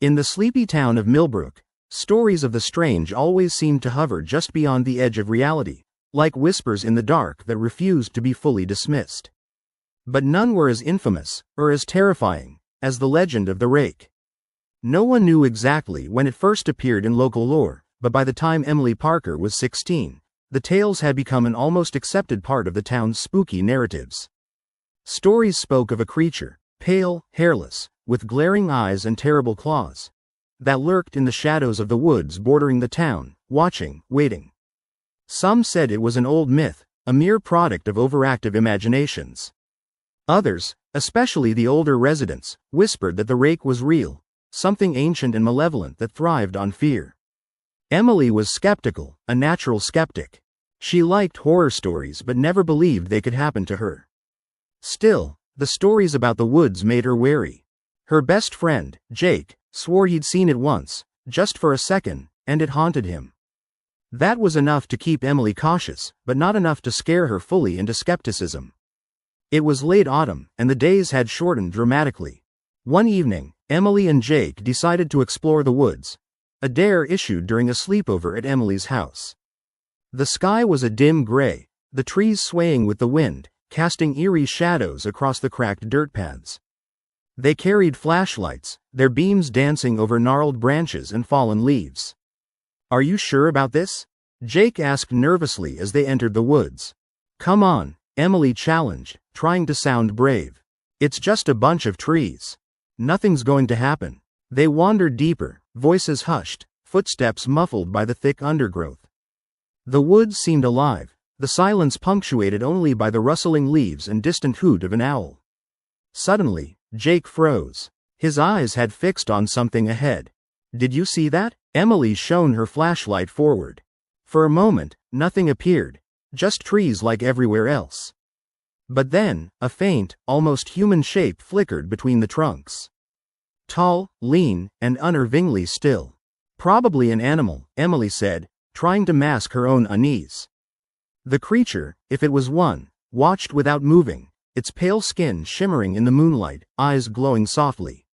In the sleepy town of Millbrook, stories of the strange always seemed to hover just beyond the edge of reality, like whispers in the dark that refused to be fully dismissed. But none were as infamous, or as terrifying, as the legend of the Rake. No one knew exactly when it first appeared in local lore, but by the time Emily Parker was 16, the tales had become an almost accepted part of the town's spooky narratives. Stories spoke of a creature, pale, hairless, with glaring eyes and terrible claws, that lurked in the shadows of the woods bordering the town, watching, waiting. Some said it was an old myth, a mere product of overactive imaginations. Others, especially the older residents, whispered that the Rake was real, something ancient and malevolent that thrived on fear. Emily was skeptical, a natural skeptic. She liked horror stories but never believed they could happen to her. Still, the stories about the woods made her wary. Her best friend, Jake, swore he'd seen it once, just for a second, and it haunted him. That was enough to keep Emily cautious, but not enough to scare her fully into skepticism. It was late autumn, and the days had shortened dramatically. One evening, Emily and Jake decided to explore the woods, a dare issued during a sleepover at Emily's house. The sky was a dim gray, the trees swaying with the wind, casting eerie shadows across the cracked dirt paths. They carried flashlights, their beams dancing over gnarled branches and fallen leaves. "Are you sure about this?" Jake asked nervously as they entered the woods. "Come on," Emily challenged, trying to sound brave. "It's just a bunch of trees. Nothing's going to happen." They wandered deeper, voices hushed, footsteps muffled by the thick undergrowth. The woods seemed alive, the silence punctuated only by the rustling leaves and distant hoot of an owl. Suddenly, Jake froze. His eyes had fixed on something ahead. "Did you see that?" Emily shone her flashlight forward. For a moment, nothing appeared, just trees like everywhere else. But then, a faint, almost human shape flickered between the trunks. Tall, lean, and unnervingly still. "Probably an animal," Emily said, trying to mask her own unease. The creature, if it was one, watched without moving, its pale skin shimmering in the moonlight, eyes glowing softly.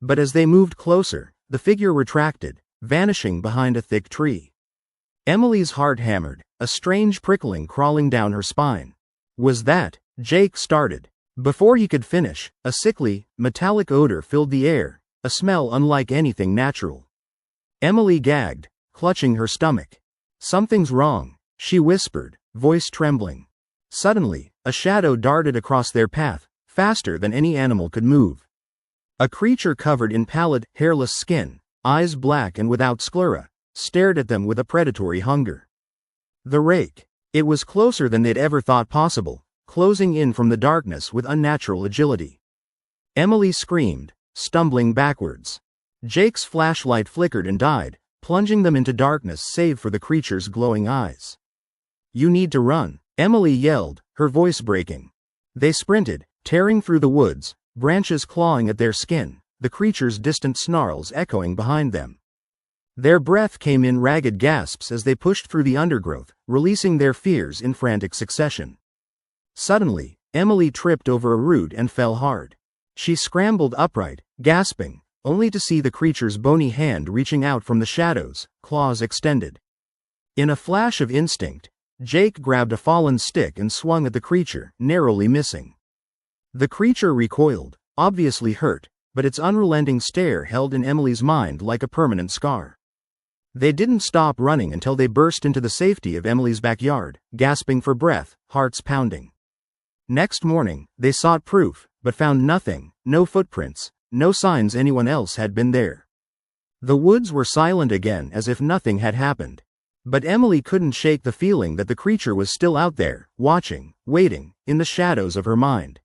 But as they moved closer, the figure retracted, vanishing behind a thick tree. Emily's heart hammered, a strange prickling crawling down her spine. "Was that?" Jake started. Before he could finish, a sickly, metallic odor filled the air, a smell unlike anything natural. Emily gagged, clutching her stomach. "Something's wrong," she whispered, voice trembling. Suddenly, a shadow darted across their path, faster than any animal could move. A creature covered in pallid, hairless skin, eyes black and without sclera, stared at them with a predatory hunger. The Rake. It was closer than they'd ever thought possible, closing in from the darkness with unnatural agility. Emily screamed, stumbling backwards. Jake's flashlight flickered and died, plunging them into darkness save for the creature's glowing eyes. "You need to run," Emily yelled, her voice breaking. They sprinted, tearing through the woods, branches clawing at their skin, the creature's distant snarls echoing behind them. Their breath came in ragged gasps as they pushed through the undergrowth, releasing their fears in frantic succession. Suddenly, Emily tripped over a root and fell hard. She scrambled upright, gasping, only to see the creature's bony hand reaching out from the shadows, claws extended. In a flash of instinct, Jake grabbed a fallen stick and swung at the creature, narrowly missing. The creature recoiled, obviously hurt, but its unrelenting stare held in Emily's mind like a permanent scar. They didn't stop running until they burst into the safety of Emily's backyard, gasping for breath, hearts pounding. Next morning, they sought proof, but found nothing, no footprints, no signs anyone else had been there. The woods were silent again as if nothing had happened. But Emily couldn't shake the feeling that the creature was still out there, watching, waiting, in the shadows of her mind.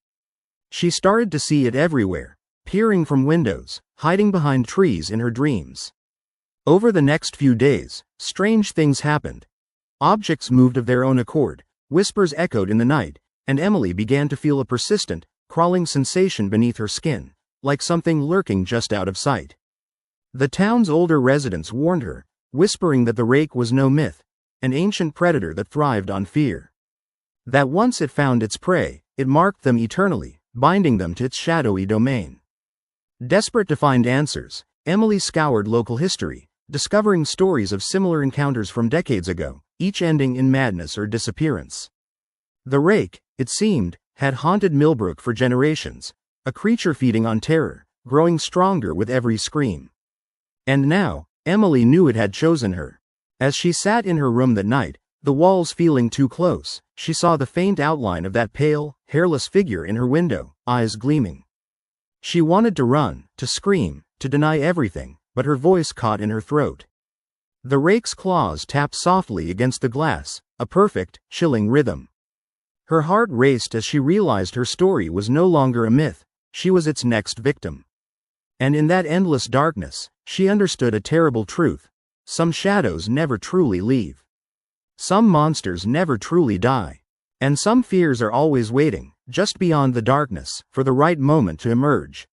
She started to see it everywhere, peering from windows, hiding behind trees in her dreams. Over the next few days, strange things happened. Objects moved of their own accord, whispers echoed in the night, and Emily began to feel a persistent, crawling sensation beneath her skin, like something lurking just out of sight. The town's older residents warned her, whispering that the Rake was no myth, an ancient predator that thrived on fear. That once it found its prey, it marked them eternally, binding them to its shadowy domain. Desperate to find answers, Emily scoured local history, discovering stories of similar encounters from decades ago, each ending in madness or disappearance. The Rake, it seemed, had haunted Millbrook for generations, a creature feeding on terror, growing stronger with every scream. And now, Emily knew it had chosen her. As she sat in her room that night, the walls feeling too close, she saw the faint outline of that pale, hairless figure in her window, eyes gleaming. She wanted to run, to scream, to deny everything, but her voice caught in her throat. The Rake's claws tapped softly against the glass, a perfect, chilling rhythm. Her heart raced as she realized her story was no longer a myth, she was its next victim. And in that endless darkness, she understood a terrible truth: some shadows never truly leave. Some monsters never truly die. And some fears are always waiting, just beyond the darkness, for the right moment to emerge.